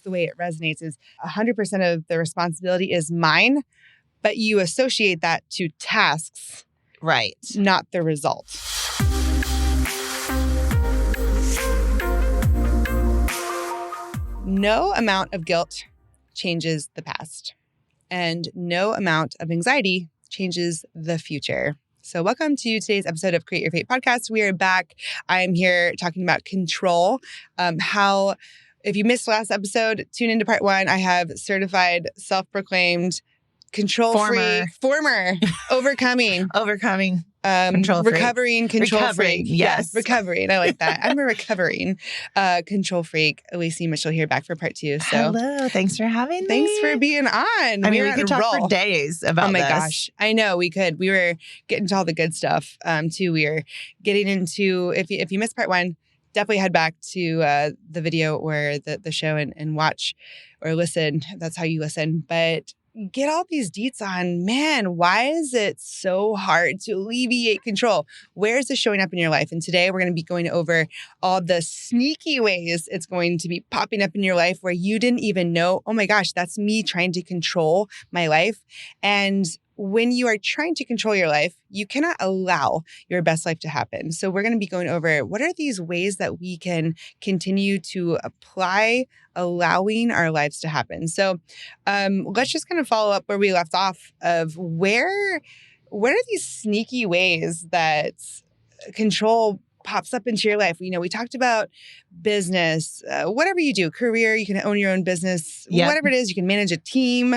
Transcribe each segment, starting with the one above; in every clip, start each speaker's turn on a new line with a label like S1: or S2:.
S1: the way it resonates is 100% of the responsibility is mine, but you associate that to tasks,
S2: right?
S1: Not the result. No amount of guilt changes the past, and no amount of anxiety changes the future. So welcome to today's episode of Create Your Fate podcast. We are back. I'm here talking about control. If you missed last episode, tune into part 1. I have certified, self-proclaimed, control-free, overcoming.
S2: Control freak.
S1: Recovering control freak.
S2: Yes.
S1: Recovering. I like that. I'm a recovering control freak. Lacey Mitchell here, back for part 2. So
S2: hello. Thanks for having me.
S1: Thanks for being on.
S2: I mean, we could talk for days about this.
S1: Oh my gosh. I know we could. We were getting to all the good stuff too. We were getting into, if you missed part 1, definitely head back to the video or the show and watch or listen. That's how you listen. But get all these deets on, man, why is it so hard to alleviate control? Where is this showing up in your life? And today we're going to be going over all the sneaky ways it's going to be popping up in your life where you didn't even know, oh my gosh, that's me trying to control my life. And when you are trying to control your life, you cannot allow your best life to happen. So we're going to be going over what are these ways that we can continue to apply allowing our lives to happen. So let's just kind of follow up where we left off of what are these sneaky ways that control pops up into your life. You know, we talked about business, whatever you do, career, you can own your own business, whatever it is, you can manage a team,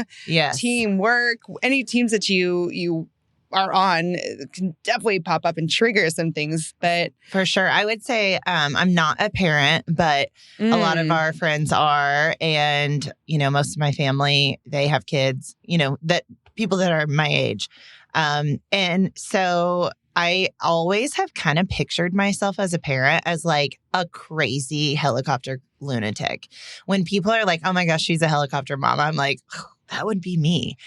S1: teamwork, any teams that you are on can definitely pop up and trigger some things. But
S2: for sure, I would say I'm not a parent, but a lot of our friends are. And, you know, most of my family, they have kids, you know, that people that are my age. And so I always have kind of pictured myself as a parent as like a crazy helicopter lunatic. When people are like, oh my gosh, she's a helicopter mom, I'm like, oh, that would be me.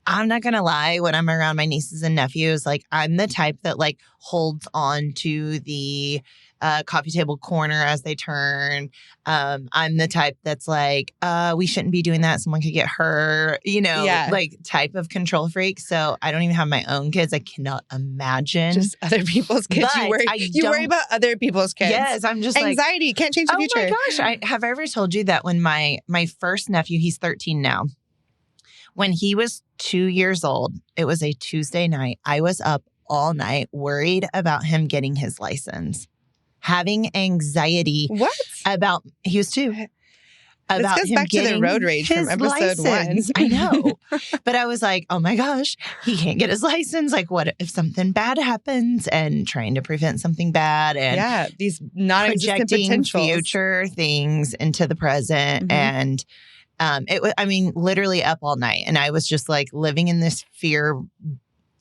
S2: I'm not going to lie, when I'm around my nieces and nephews, like I'm the type that like holds on to the coffee table corner as they turn. I'm the type that's like, we shouldn't be doing that. Someone could get hurt, you know, like type of control freak. So I don't even have my own kids. I cannot imagine.
S1: Just other people's kids.
S2: But
S1: you worry about other people's kids.
S2: Yes, I'm just
S1: anxiety.
S2: Like,
S1: can't change the future.
S2: Oh my gosh. Have I ever told you that when my first nephew, he's 13 now, when he was 2 years old, it was a Tuesday night. I was up all night worried about him getting his license, having anxiety about, he was 2. About
S1: this goes back to the road rage from episode
S2: license.
S1: 1.
S2: I know. But I was like, oh my gosh, he can't get his license. Like, what if something bad happens? And trying to prevent something bad. And
S1: these non-existent
S2: projecting
S1: potentials.
S2: Future things into the present. And it was, I mean, literally up all night. And I was just like living in this fear,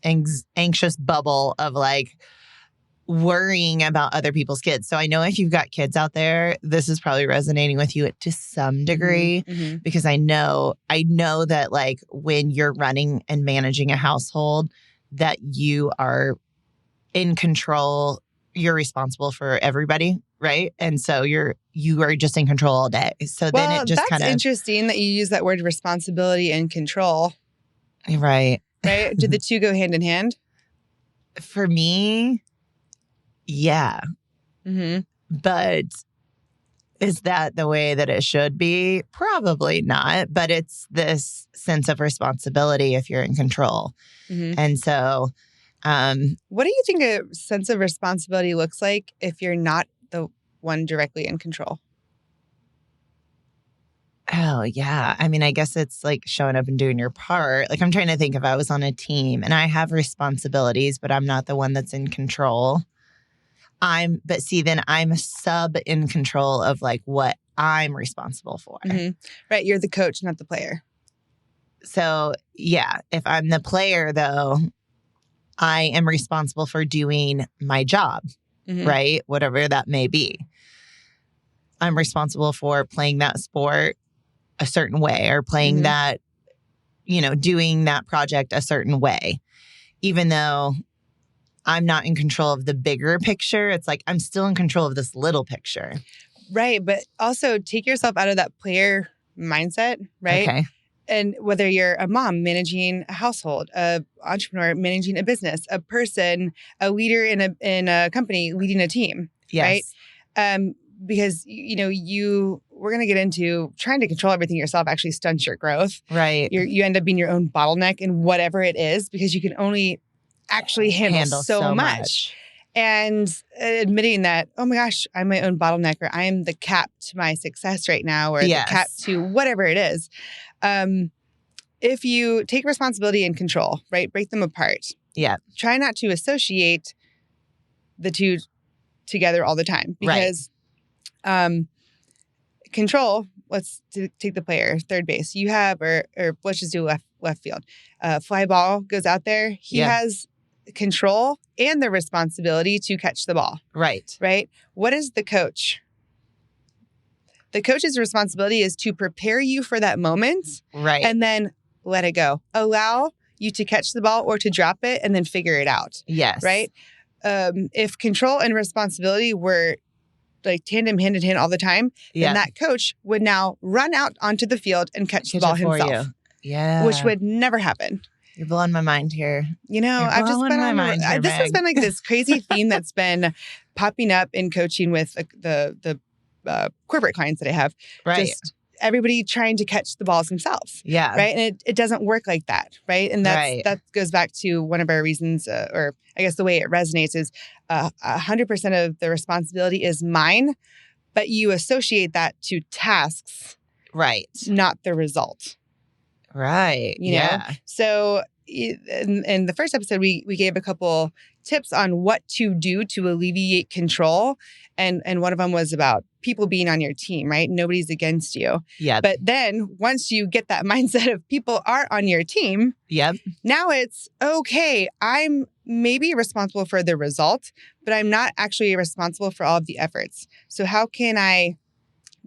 S2: anxious bubble of like worrying about other people's kids. So I know if you've got kids out there, this is probably resonating with you to some degree, because I know that like when you're running and managing a household, that you are in control, you're responsible for everybody. Right. And so you are just in control all day. So then it just kind of.
S1: That's interesting that you use that word responsibility and control.
S2: Right.
S1: Right. Did the two go hand in hand?
S2: For me, yeah. But is that the way that it should be? Probably not. But it's this sense of responsibility if you're in control. And so.
S1: What do you think a sense of responsibility looks like if you're not the one directly in control?
S2: Oh, yeah. I mean, I guess it's like showing up and doing your part. Like I'm trying to think if I was on a team and I have responsibilities, but I'm not the one that's in control. But see, then I'm sub in control of like what I'm responsible for.
S1: Right. You're the coach, not the player.
S2: So yeah, if I'm the player though, I am responsible for doing my job, right? Whatever that may be. I'm responsible for playing that sport a certain way or playing that, you know, doing that project a certain way. Even though I'm not in control of the bigger picture, it's like I'm still in control of this little picture.
S1: Right. But also take yourself out of that player mindset, right?
S2: Okay.
S1: And whether you're a mom managing a household, a entrepreneur managing a business, a person, a leader in a company leading a team, right?
S2: Yes.
S1: Because we're going to get into trying to control everything yourself actually stunts your growth.
S2: Right.
S1: You end up being your own bottleneck in whatever it is because you can only actually handle so much. And admitting that, oh my gosh, I'm my own bottleneck, or I am the cap to my success right now, or the cap to whatever it is. If you take responsibility and control, right, break them apart.
S2: Yeah.
S1: Try not to associate the two together all the time because control, let's take the player, third base. You have, or let's just do left field. Fly ball goes out there. He has control and the responsibility to catch the ball.
S2: Right.
S1: Right. What is the coach? The coach's responsibility is to prepare you for that moment.
S2: Right.
S1: And then let it go. Allow you to catch the ball or to drop it and then figure it out.
S2: Yes.
S1: Right. If control and responsibility were like tandem hand in hand all the time, then that coach would now run out onto the field and catch the ball himself.
S2: Yeah.
S1: Which would never happen.
S2: You're blowing my mind here.
S1: I've just been on this has been like this crazy theme that's been popping up in coaching with the corporate clients that I have.
S2: Right.
S1: Just everybody trying to catch the balls themselves.
S2: Yeah.
S1: Right. And it doesn't work like that. Right. And that goes back to one of our reasons, or I guess the way it resonates is 100% of the responsibility is mine, but you associate that to tasks.
S2: Right.
S1: Not the result.
S2: Right.
S1: You know? So in the first episode, we gave a couple tips on what to do to alleviate control. And one of them was about people being on your team, right? Nobody's against you.
S2: Yeah.
S1: But then once you get that mindset of people are on your team, now it's okay. I'm maybe responsible for the result, but I'm not actually responsible for all of the efforts. So how can I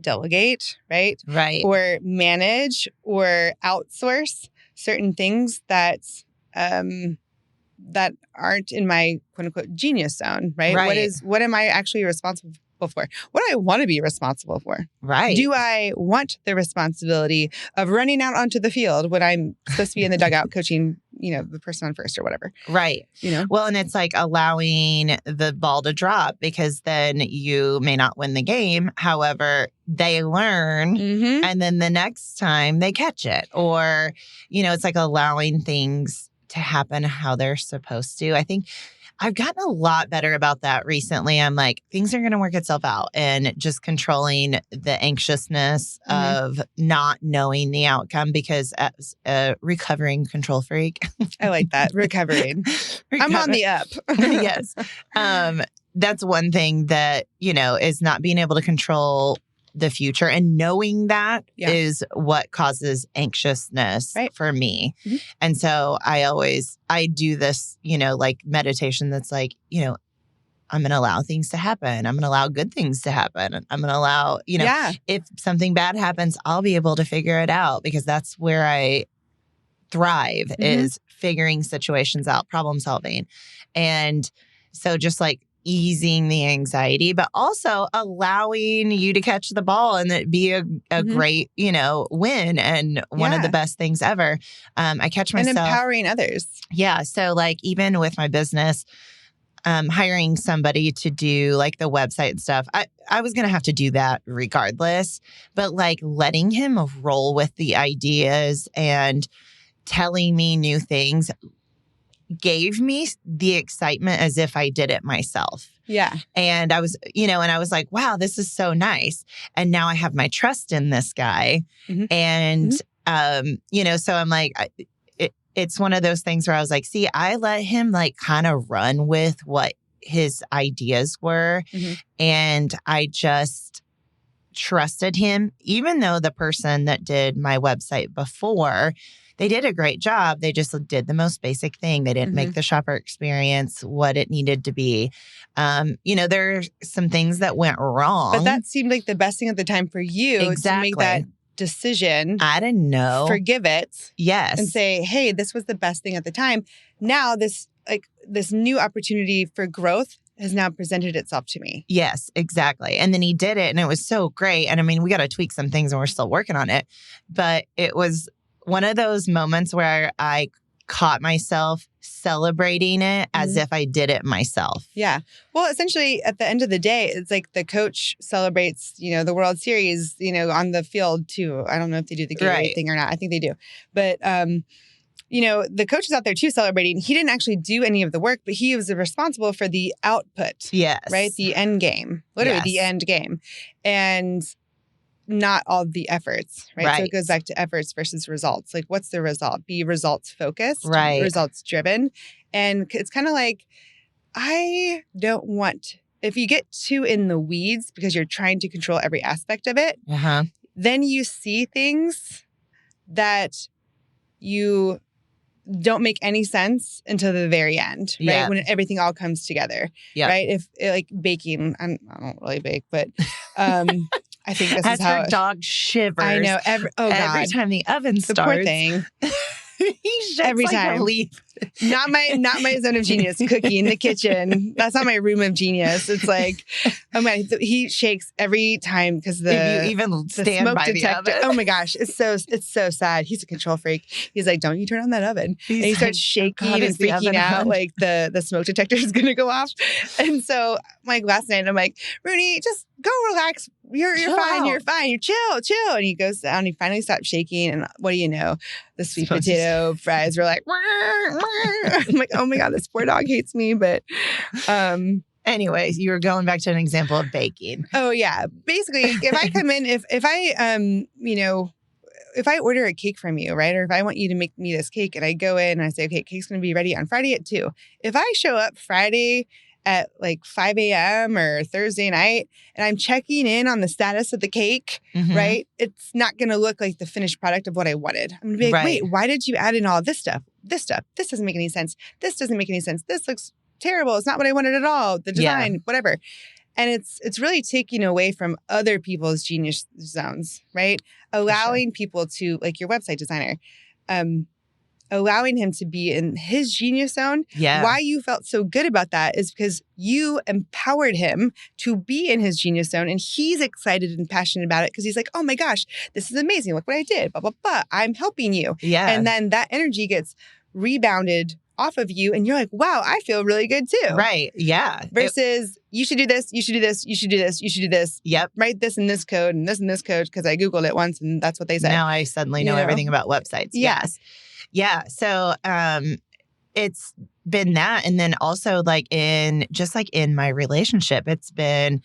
S1: delegate, right?
S2: Right.
S1: Or manage or outsource certain things that that aren't in my quote unquote genius zone, right? What am I actually responsible for? What do I want to be responsible for?
S2: Right.
S1: Do I want the responsibility of running out onto the field when I'm supposed to be in the dugout coaching, the person on first or whatever?
S2: Right. Well, and it's like allowing the ball to drop because then you may not win the game. However, they learn and then the next time they catch it. Or, it's like allowing things to happen how they're supposed to. I think I've gotten a lot better about that recently. I'm like, things are going to work itself out, and just controlling the anxiousness of not knowing the outcome, because as a recovering control freak.
S1: I like that. Recovering. I'm on the up.
S2: Yes. That's one thing that, is not being able to control the future, and knowing that is what causes anxiousness for me. And so I do this, like meditation that's like, I'm going to allow things to happen. I'm going to allow good things to happen. I'm going to allow, if something bad happens, I'll be able to figure it out, because that's where I thrive is figuring situations out, problem solving. And so just like easing the anxiety, but also allowing you to catch the ball and it be a great, win and one of the best things ever. I catch myself.
S1: And empowering others.
S2: Yeah. So like even with my business, hiring somebody to do like the website and stuff, I was going to have to do that regardless, but like letting him roll with the ideas and telling me new things gave me the excitement as if I did it myself.
S1: Yeah.
S2: And I was, and I was like, wow, this is so nice. And now I have my trust in this guy. And, so I'm like, it's one of those things where I was like, see, I let him like kind of run with what his ideas were. And I just trusted him, even though the person that did my website before, they did a great job. They just did the most basic thing. They didn't make the shopper experience what it needed to be. There are some things that went wrong.
S1: But that seemed like the best thing at the time for you to make that decision.
S2: I didn't know.
S1: Forgive it.
S2: Yes.
S1: And say, hey, this was the best thing at the time. Now this new opportunity for growth has now presented itself to me.
S2: Yes, exactly. And then he did it and it was so great. And I mean, we got to tweak some things and we're still working on it. But it was one of those moments where I caught myself celebrating it as if I did it myself.
S1: Yeah. Well, essentially, at the end of the day, it's like the coach celebrates, the World Series, on the field too. I don't know if they do the Gatorade thing or not. I think they do. But, the coach is out there too celebrating. He didn't actually do any of the work, but he was responsible for the output.
S2: Yes.
S1: Right? The end game. Literally the end game. And not all the efforts, right? So it goes back to efforts versus results. Like, what's the result? Be results focused, results driven. And it's kind of like, I don't want, if you get too in the weeds because you're trying to control every aspect of it, then you see things that you don't make any sense until the very end, right? When everything all comes together, right? If like baking, I don't really bake, but I think this is how
S2: her dog shivers.
S1: I know
S2: every time the oven starts.
S1: The poor thing.
S2: He shakes
S1: every
S2: like
S1: time.
S2: A leaf.
S1: Not my zone of genius. Cookie in the kitchen. That's not my room of genius. It's like, oh my, he shakes every time because
S2: if you even stand
S1: smoke
S2: by
S1: detector.
S2: the oven.
S1: Oh my gosh, it's so sad. He's a control freak. He's like, don't you turn on that oven? And he starts shaking and freaking out like the smoke detector is going to go off. And so like last night, I'm like, Rooney, just go relax. You're fine. You're fine. You're chill. And he goes down. He finally stopped shaking. And what do you know? The sweet potato fries were like, I'm like, oh my God, this poor dog hates me. But
S2: anyways, you were going back to an example of baking.
S1: Oh yeah. Basically, if I come in, if I if I order a cake from you, right? Or if I want you to make me this cake and I go in and I say, okay, cake's going to be ready on Friday at 2. If I show up Friday at like 5 a.m. or Thursday night and I'm checking in on the status of the cake, right? It's not going to look like the finished product of what I wanted. I'm going to be like, wait, why did you add in all this stuff? This doesn't make any sense. This doesn't make any sense. This looks terrible. It's not what I wanted at all. The design, whatever. And it's really taking away from other people's genius zones, right? Allowing people to, like your website designer, allowing him to be in his genius zone.
S2: Yeah.
S1: Why you felt so good about that is because you empowered him to be in his genius zone and he's excited and passionate about it because he's like, oh my gosh, this is amazing. Look what I did. Blah, blah, blah. I'm helping you.
S2: Yeah.
S1: And then that energy gets rebounded off of you and you're like, wow, I feel really good too.
S2: Right. Yeah.
S1: Versus you should do this, you should do this, you should do this, you should do this.
S2: Yep.
S1: Write this in this code and this because I Googled it once and that's what they said.
S2: Now I suddenly know everything about websites. Yes. Yeah. So it's been that. And then also like in my relationship, it's been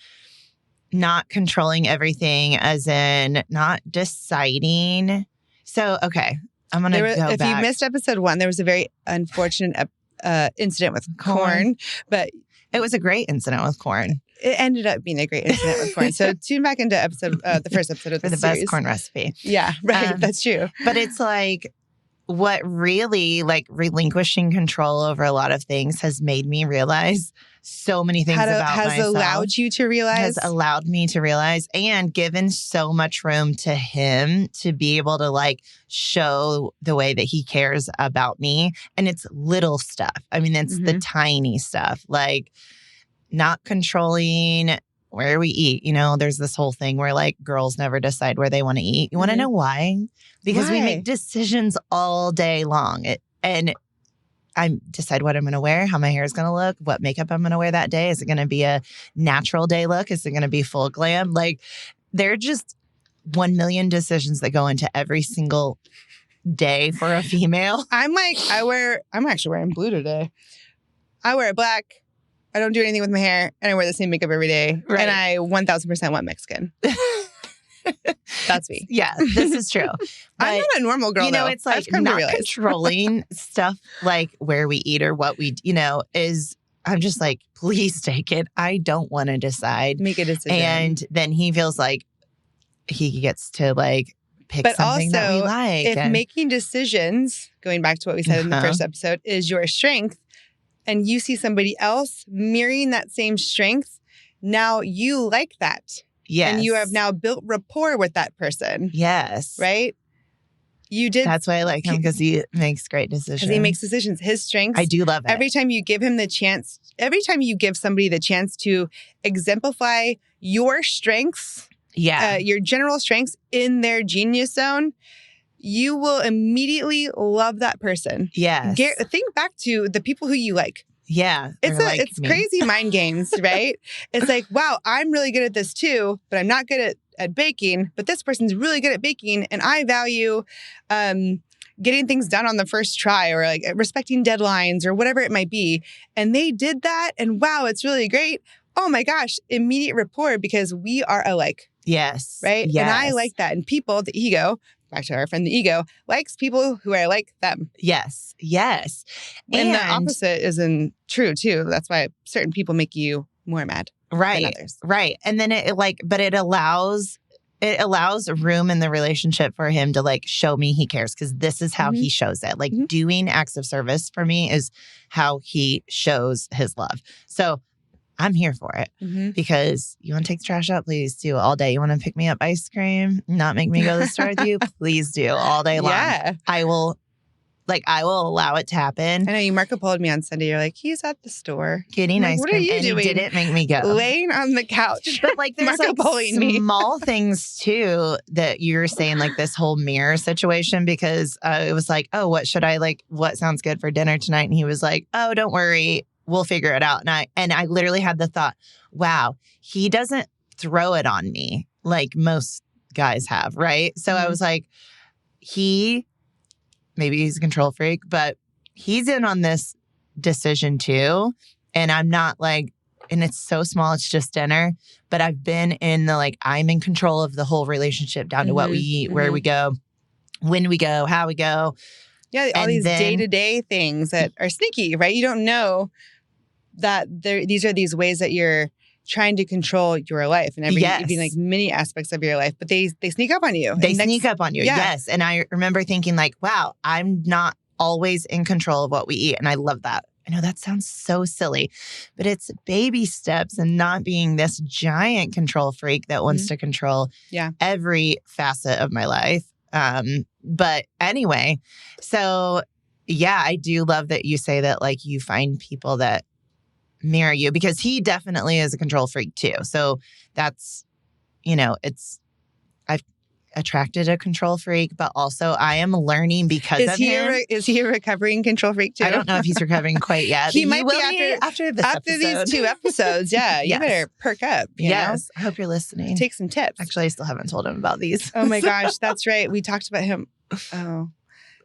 S2: not controlling everything as in not deciding. So, okay. I'm going to go back.
S1: If you missed episode 1, there was a very unfortunate incident with corn, but
S2: it was a great incident with corn.
S1: It ended up being a great incident with corn. So tune back into the first episode of
S2: the
S1: series.
S2: Best corn recipe.
S1: Yeah, right. That's true.
S2: But it's like what really like relinquishing control over a lot of things has made me realize so many things about myself.
S1: Has allowed you to realize?
S2: Has allowed me to realize and given so much room to him to be able to like show the way that he cares about me. And it's little stuff. I mean, it's the tiny stuff, like not controlling where we eat. You know, there's this whole thing where like girls never decide where they want to eat. You want to know why? Because we make decisions all day long. And I decide what I'm going to wear, how my hair is going to look, what makeup I'm going to wear that day. Is it going to be a natural day look? Is it going to be full glam? Like, there are just 1 million decisions that go into every single day for a female.
S1: I'm actually wearing blue today. I wear black. I don't do anything with my hair, and I wear the same makeup every day. Right. And I 1,000% want Mexican. That's me.
S2: Yeah, this is true.
S1: I'm not a normal girl,
S2: though. It's like not controlling stuff like where we eat or what we, is, I'm just like, please take it. I don't want to decide.
S1: Make a decision.
S2: And then he feels like he gets to like pick something that we like.
S1: If making decisions, going back to what we said in the first episode, is your strength, and you see somebody else mirroring that same strength, now you like that.
S2: Yes.
S1: And you have now built rapport with that person.
S2: Yes.
S1: Right? You did.
S2: That's why I like him, because he makes great decisions.
S1: Because he makes decisions. His strengths.
S2: I do love it.
S1: Every time you give him the chance, every time you give somebody the chance to exemplify your strengths, your general strengths in their genius zone, you will immediately love that person.
S2: Yes.
S1: Think back to the people who you like.
S2: Yeah.
S1: It's crazy mind games, right? It's like, wow, I'm really good at this too, but I'm not good at baking, but this person's really good at baking. And I value getting things done on the first try, or like respecting deadlines or whatever it might be. And they did that. And wow, it's really great. Oh my gosh, immediate rapport, because we are alike.
S2: Yes.
S1: Right?
S2: Yes.
S1: And I like that. And people, the ego, back to our friend the ego, likes people who are like them.
S2: Yes. Yes.
S1: And the opposite isn't true too. That's why certain people make you more mad than others.
S2: Right. And then it allows room in the relationship for him to like show me he cares, because this is how he shows it. Like doing acts of service for me is how he shows his love. So I'm here for it, because you want to take the trash out, please do all day. You want to pick me up ice cream, not make me go to the store with you, please do all day long.
S1: Yeah.
S2: I will allow it to happen.
S1: I know you Marco Polo'd me on Sunday. You're like, he's at the store
S2: getting ice
S1: what
S2: cream,
S1: are you
S2: and
S1: doing?
S2: he didn't make me go.
S1: Laying on the couch.
S2: But like there's
S1: Marco
S2: like
S1: Poloing me.
S2: small things too that you're saying, like this whole mirror situation, because it was like, oh, what sounds good for dinner tonight? And he was like, oh, don't worry, we'll figure it out. And I literally had the thought, wow, he doesn't throw it on me like most guys have, right? So I was like, maybe he's a control freak, but he's in on this decision too. And I'm not like, and it's so small, it's just dinner. But I've been in the like, I'm in control of the whole relationship, down to what we eat, where we go, when we go, how we go.
S1: Yeah, all these day-to-day things that are sneaky, right? You don't know that these are these ways that you're trying to control your life and even like many aspects of your life, but they sneak up on you.
S2: Yes. And I remember thinking like, wow, I'm not always in control of what we eat. And I love that. I know that sounds so silly, but it's baby steps and not being this giant control freak that wants to control every facet of my life. But anyway, so yeah, I do love that you say that like you find people that mirror you, because he definitely is a control freak too. So that's, I've attracted a control freak, but also I am learning because of him.
S1: Is he a recovering control freak too?
S2: I don't know if he's recovering quite yet.
S1: He might be after these 2 episodes. Yeah, you better perk up. You know?
S2: I hope you're listening.
S1: Take some tips.
S2: Actually, I still haven't told him about these.
S1: Oh my gosh, that's right. We talked about him. Oh,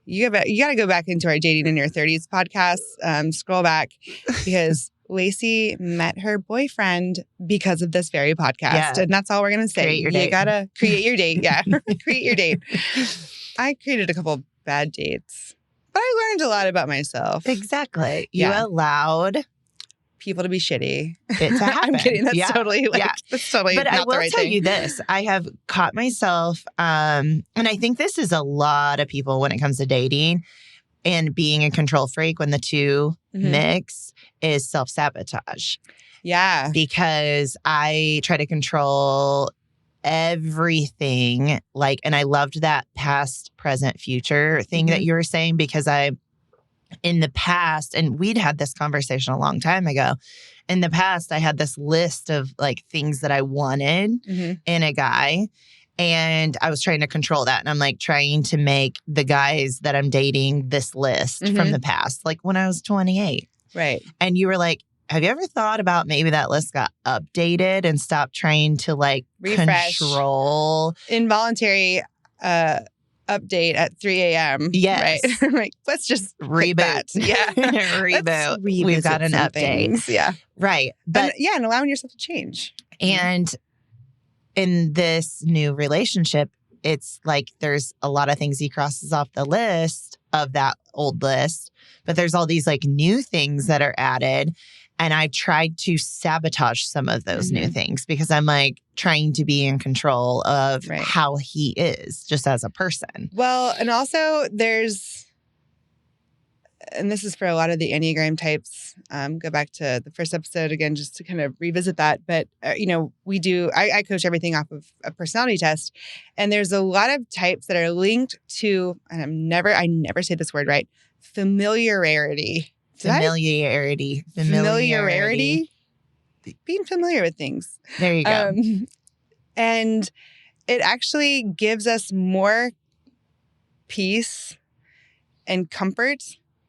S1: you got to go back into our Dating in Your 30s podcast. Scroll back, because Lacey met her boyfriend because of this very podcast. And that's all we're going to say. You got to create your date. Yeah. Create your date. I created a couple bad dates, but I learned a lot about myself.
S2: Exactly. You allowed
S1: people to be shitty.
S2: It to happen.
S1: I'm kidding. That's totally that's totally
S2: but
S1: not
S2: I will
S1: the right
S2: tell
S1: thing.
S2: you this. I have caught myself, and I think this is a lot of people when it comes to dating and being a control freak, when the two mix, is self-sabotage.
S1: Yeah.
S2: Because I try to control everything, like, and I loved that past, present, future thing that you were saying, because in the past, and we'd had this conversation a long time ago, in the past, I had this list of like things that I wanted in a guy. And I was trying to control that. And I'm like trying to make the guys that I'm dating this list from the past, like when I was 28.
S1: Right.
S2: And you were like, have you ever thought about maybe that list got updated and stopped trying to like
S1: refresh,
S2: control?
S1: Involuntary update at 3 a.m.
S2: Yes.
S1: Right. Like, let's just
S2: reboot.
S1: Yeah.
S2: Reboot. We've got an update.
S1: Things. Yeah.
S2: Right. But
S1: and allowing yourself to change.
S2: And in this new relationship, it's like there's a lot of things he crosses off the list of that old list, but there's all these like new things that are added. And I've tried to sabotage some of those new things, because I'm like trying to be in control of how he is just as a person.
S1: Well, and also there's and this is for a lot of the Enneagram types, go back to the first episode again, just to kind of revisit that. But, I coach everything off of a personality test. And there's a lot of types that are linked to, and I never say this word right, familiarity.
S2: Familiarity.
S1: Being familiar with things.
S2: There you go.
S1: And it actually gives us more peace and comfort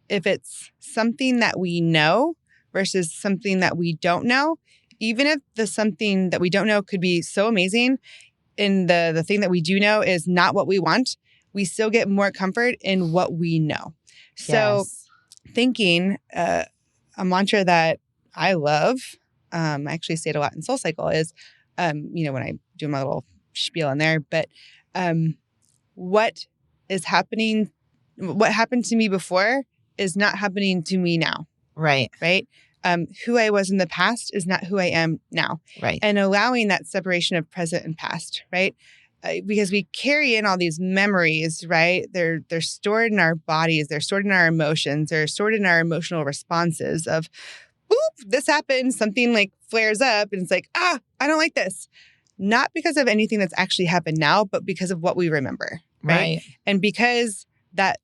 S1: if it's something that we know versus something that we don't know. Even if the something that we don't know could be so amazing, and the thing that we do know is not what we want, we still get more comfort in what we know. So thinking, a mantra that I love, I actually say it a lot in Soul Cycle, is, when I do my little spiel in there, but what happened to me before is not happening to me now.
S2: Right.
S1: Right. Who I was in the past is not who I am now.
S2: Right.
S1: And allowing that separation of present and past. Right. Because we carry in all these memories, right? They're stored in our bodies. They're stored in our emotions. They're stored in our emotional responses of, boop, this happened. Something like flares up and it's like, I don't like this. Not because of anything that's actually happened now, but because of what we remember. Right. And because that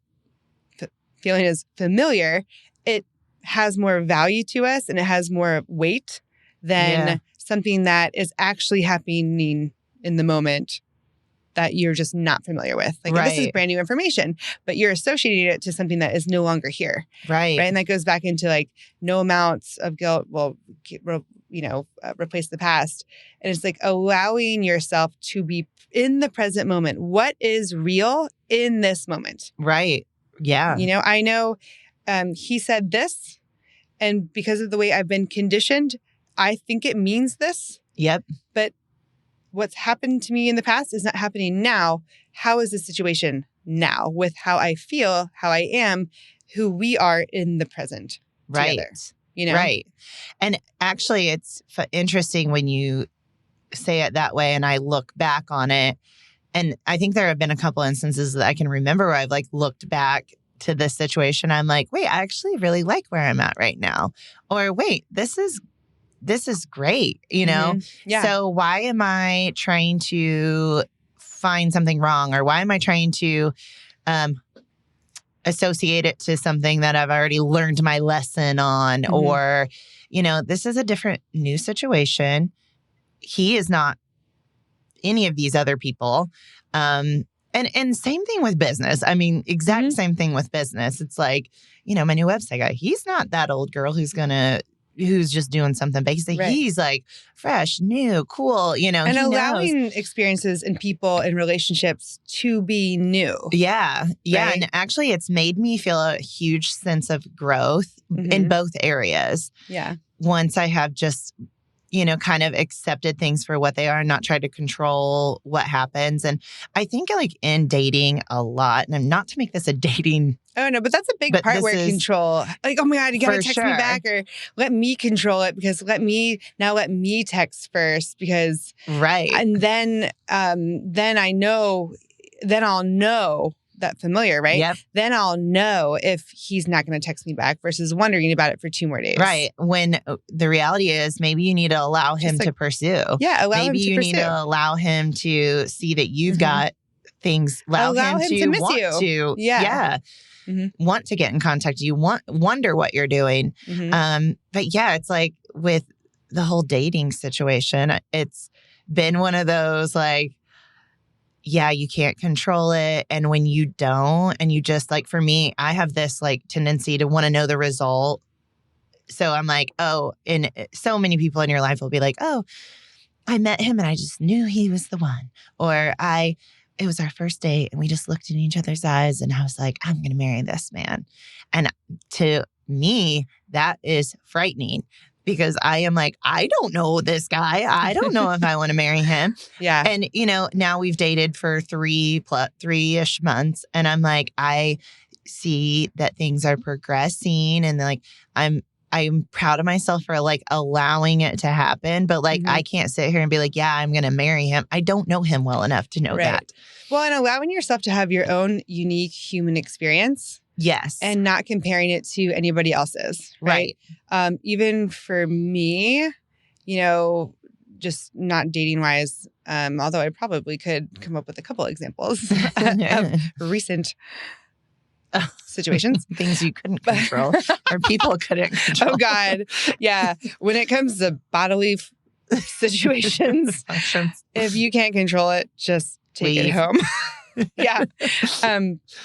S1: feeling is familiar, it has more value to us and it has more weight than something that is actually happening in the moment that you're just not familiar with. Like this is brand new information, but you're associating it to something that is no longer here. Right. And that goes back into like no amounts of guilt will, replace the past. And it's like allowing yourself to be in the present moment. What is real in this moment?
S2: Right. Yeah.
S1: I know he said this, and because of the way I've been conditioned, I think it means this.
S2: Yep.
S1: But what's happened to me in the past is not happening now. How is the situation now with how I feel, how I am, who we are in the present together?
S2: Right. And actually, it's interesting when you say it that way and I look back on it. And I think there have been a couple instances that I can remember where I've like looked back to this situation. I'm like, wait, I actually really like where I'm at right now. Or wait, this is great,
S1: Yeah.
S2: So why am I trying to find something wrong? Or why am I trying to associate it to something that I've already learned my lesson on? Or, this is a different new situation. He is not any of these other people. And same thing with business. I mean, exact same thing with business. It's like, my new website guy, he's not that old girl who's just doing something basic. Right. He's like fresh, new, cool, and
S1: allowing experiences and people and relationships to be new.
S2: Yeah. Yeah. Right? And actually it's made me feel a huge sense of growth in both areas.
S1: Yeah.
S2: Once I have just, kind of accepted things for what they are and not tried to control what happens. And I think like in dating a lot, and not to make this a dating.
S1: Oh, no, but that's a big part where control, like, oh my God, you got to text me back, or let me control it because let me text first because.
S2: Right.
S1: And then I'll know that familiar, right?
S2: Yep.
S1: Then I'll know if he's not going to text me back versus wondering about it for 2 more days.
S2: Right. When the reality is maybe you need to allow him to pursue.
S1: Yeah.
S2: Maybe you need to allow him to see that you've got things. Allow him to miss want you. Yeah. Want to get in contact. You wonder what you're doing. But yeah, it's like with the whole dating situation, it's been one of those like, yeah, you can't control it. And when you don't, and you just like, for me, I have this like tendency to want to know the result. So I'm like, and so many people in your life will be like, oh, I met him and I just knew he was the one. Or it was our first date and we just looked in each other's eyes and I was like, I'm going to marry this man. And to me, that is frightening. Because I am like, I don't know this guy. I don't know if I want to marry him.
S1: Yeah.
S2: And, now we've dated for 3-ish months. And I'm like, I see that things are progressing. And like, I'm proud of myself for like allowing it to happen. But like, I can't sit here and be like, yeah, I'm going to marry him. I don't know him well enough to know that.
S1: Well, and allowing yourself to have your own unique human experience.
S2: Yes.
S1: And not comparing it to anybody else's. Right. Even for me, just not dating wise, although I probably could come up with a couple examples of recent situations.
S2: Things you couldn't control or people couldn't control.
S1: Oh, God. Yeah. When it comes to bodily situations, if you can't control it, just take it home. Yeah.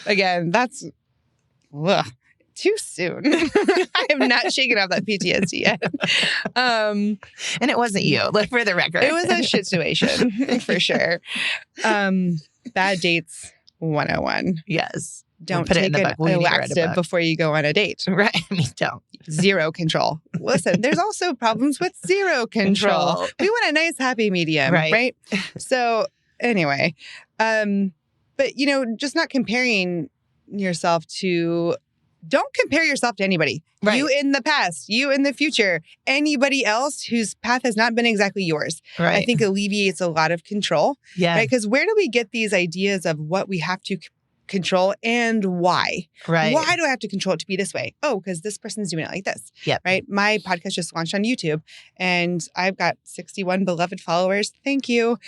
S1: Again, that's too soon. I have not shaken off that PTSD yet.
S2: And it wasn't you, for the record.
S1: It was a shit situation for sure. Bad dates 101.
S2: Yes.
S1: Don't take a laxative before you go on a date.
S2: Right. I mean, don't.
S1: Zero control. Listen, there's also problems with zero control. We want a nice happy medium, right? So anyway, but just not comparing yourself to, don't compare yourself to anybody. Right. You in the past, you in the future, anybody else whose path has not been exactly yours. Right. I think alleviates a lot of control. Yeah. Right. Because where do we get these ideas of what we have to control and why? Right. Why do I have to control it to be this way? Oh, because this person's doing it like this. Yep. Right. My podcast just launched on YouTube and I've got 61 beloved followers. Thank you.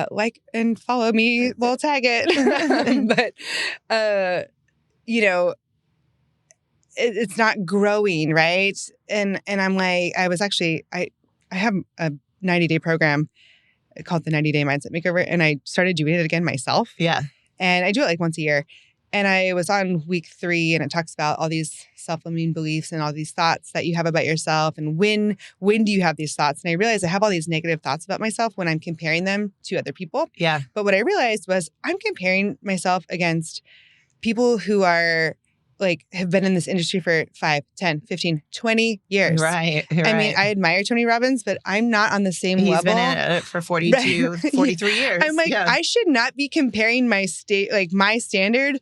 S1: Like and follow me. We'll tag it. But, it's not growing, right? And I'm like, I have a 90-day program called the 90-Day Mindset Makeover, and I started doing it again myself. Yeah. And I do it like once a year. And I was on week 3, and it talks about all these self-limiting beliefs and all these thoughts that you have about yourself. And when do you have these thoughts? And I realized I have all these negative thoughts about myself when I'm comparing them to other people. Yeah. But what I realized was I'm comparing myself against people who are have been in this industry for 5, 10, 15, 20 years. Right. I mean, I admire Tony Robbins, but I'm not on the same level.
S2: He's been at it for 42, 43 years.
S1: I'm like, I should not be comparing my my standard.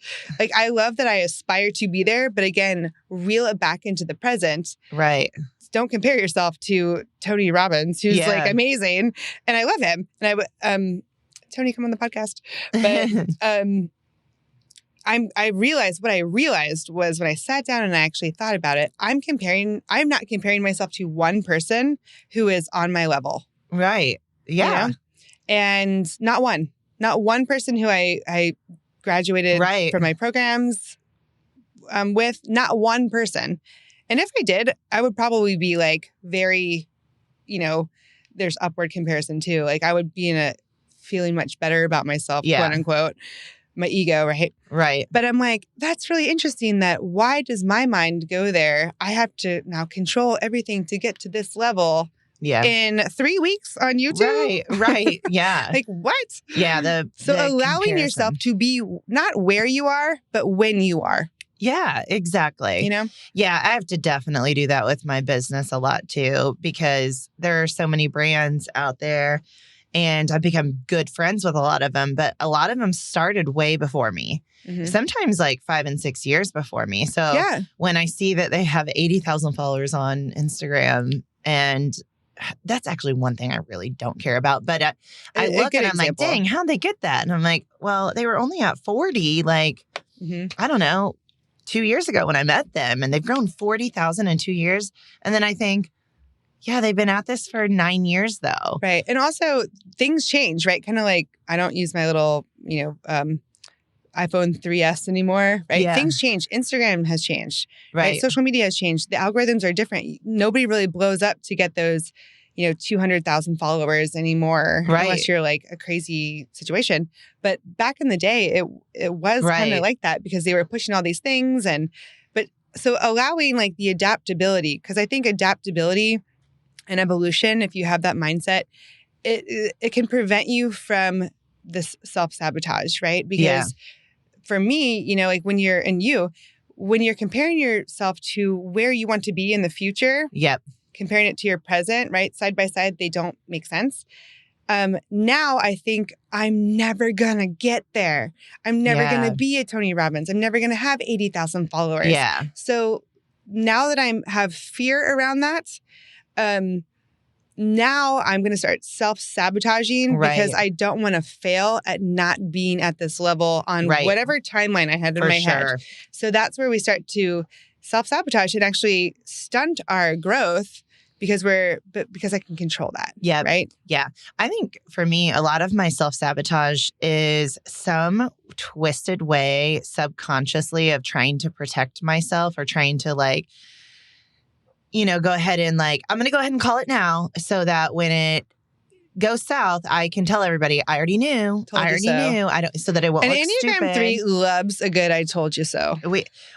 S1: I love that I aspire to be there, but again, reel it back into the present. Right. Don't compare yourself to Tony Robbins, who's amazing. And I love him. And Tony, come on the podcast. But, I realized what I realized was when I sat down and I actually thought about it, I'm not comparing myself to one person who is on my level. Right. Yeah. And not one person who I graduated from my programs with, not one person. And if I did, I would probably be very, there's upward comparison too. I would be feeling much better about myself, quote unquote. My ego, right? Right. But I'm like, that's really interesting that why does my mind go there? I have to now control everything to get to this level in 3 weeks on YouTube.
S2: Right. Yeah.
S1: What?
S2: Yeah.
S1: So allowing yourself to be not where you are, but when you are.
S2: Yeah, exactly. Yeah, I have to definitely do that with my business a lot too, because there are so many brands out there. And I've become good friends with a lot of them, but a lot of them started way before me. Mm-hmm. Sometimes 5 and 6 years before me. So when I see that they have 80,000 followers on Instagram, and that's actually one thing I really don't care about. But I look and I'm like, dang, how'd they get that? And I'm like, well, they were only at 40, I don't know, 2 years ago when I met them, and they've grown 40,000 in 2 years. And then I think, yeah, they've been at this for 9 years, though. Right. And also, things change, right? Kind of I don't use my little, iPhone 3S anymore, right? Yeah. Things change. Instagram has changed, right? Social media has changed. The algorithms are different. Nobody really blows up to get those, 200,000 followers anymore, unless you're a crazy situation. But back in the day, it was kind of like that because they were pushing all these things. So allowing the adaptability, because I think adaptability and evolution, if you have that mindset, it can prevent you from this self-sabotage, right? Because for me, when you're comparing yourself to where you want to be in the future, comparing it to your present, right? Side by side, they don't make sense. Now I think I'm never gonna get there. I'm never gonna be a Tony Robbins. I'm never gonna have 80,000 followers. Yeah. So now that I have fear around that,
S1: now I'm going to start self-sabotaging because
S2: Right.
S1: I don't want to fail at not being at this level on
S2: Right.
S1: whatever timeline I had in
S2: For
S1: my
S2: sure.
S1: head. So that's where we start to self-sabotage and actually stunt our growth because I can control that.
S2: Yeah.
S1: Right.
S2: Yeah. I think for me, a lot of my self-sabotage is some twisted way subconsciously of trying to protect myself or trying to go ahead and I'm going to go ahead and call it now so that when it goes south, I can tell everybody I already knew.
S1: Told you so.
S2: I don't, so that it won't
S1: And
S2: look
S1: Enneagram
S2: stupid.
S1: 3 loves a good I told you so.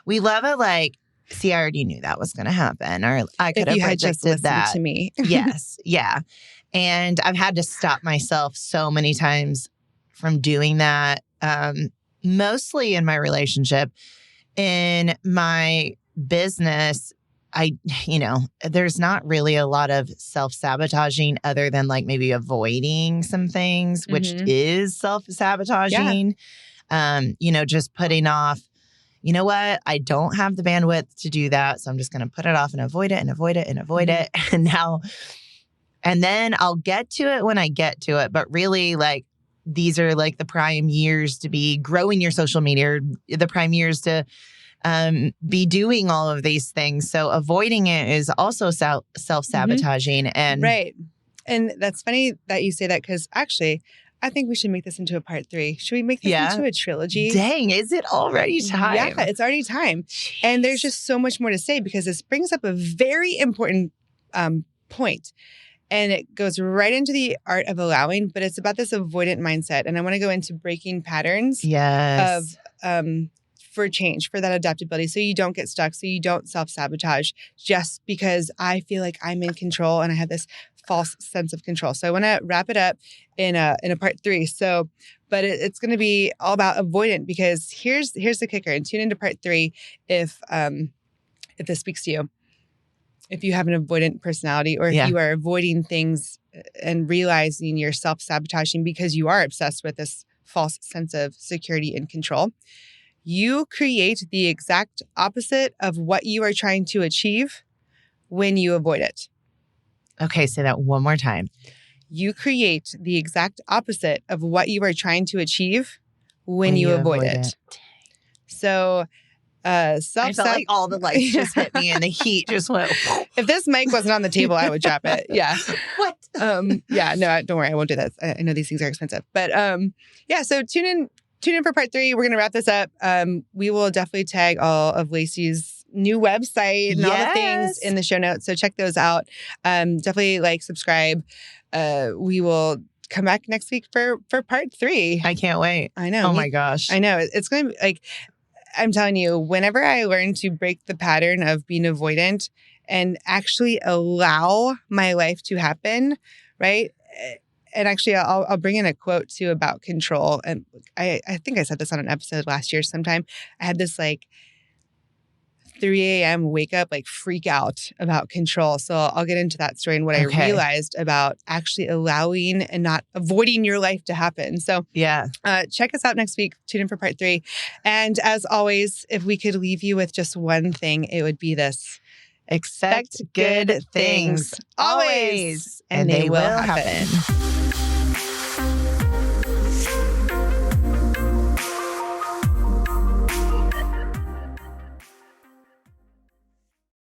S2: We love it see, I already knew that was going to happen, or I could
S1: If
S2: have
S1: you had just
S2: predicted
S1: listened
S2: that.
S1: to me.
S2: Yes. Yeah. And I've had to stop myself so many times from doing that, mostly in my relationship. In my business, there's not really a lot of self-sabotaging other than maybe avoiding some things, which is self-sabotaging. Yeah. Just putting off, you know what? I don't have the bandwidth to do that. So I'm just going to put it off and avoid it and avoid it and avoid it. And then I'll get to it when I get to it. But really, these are the prime years to be growing your social media, or the prime years to be doing all of these things. So avoiding it is also self-sabotaging. And
S1: right. And that's funny that you say that because actually, I think we should make this into a part 3. Should we make this into a trilogy?
S2: Dang, is it already time?
S1: Yeah, it's already time.
S2: Jeez.
S1: And there's just so much more to say because this brings up a very important point. And it goes right into the art of allowing, but it's about this avoidant mindset. And I want to go into breaking patterns
S2: yes.
S1: of for change, for that adaptability. So you don't get stuck, so you don't self-sabotage just because I feel like I'm in control and I have this false sense of control. So I want to wrap it up in a part 3. So, but it's going to be all about avoidant because here's the kicker. And tune into part 3 if this speaks to you. If you have an avoidant personality or if you are avoiding things and realizing you're self-sabotaging because you are obsessed with this false sense of security and control, you create the exact opposite of what you are trying to achieve when you avoid it.
S2: Okay, say that one more time.
S1: You create the exact opposite of what you are trying to achieve when you avoid it. So,
S2: I felt like all the lights just hit me and the heat just went.
S1: If this mic wasn't on the table, I would drop it. Yeah.
S2: What?
S1: Yeah. No, don't worry. I won't do that. I know these things are expensive, but yeah. So tune in for part 3. We're gonna wrap this up. We will definitely tag all of Lacey's new website and all the things in the show notes. So check those out. Definitely subscribe. We will come back next week for part 3.
S2: I can't wait.
S1: I know.
S2: Oh my gosh.
S1: I know. It's going to be I'm telling you, whenever I learn to break the pattern of being avoidant and actually allow my life to happen, right? And actually, I'll bring in a quote too about control. And I think I said this on an episode last year sometime. I had this 3 a.m. wake up, freak out about control. So I'll get into that story and what I realized about actually allowing and not avoiding your life to happen. So
S2: yeah,
S1: check us out next week. Tune in for part 3. And as always, if we could leave you with just one thing, it would be this. Expect good things always, and they will happen.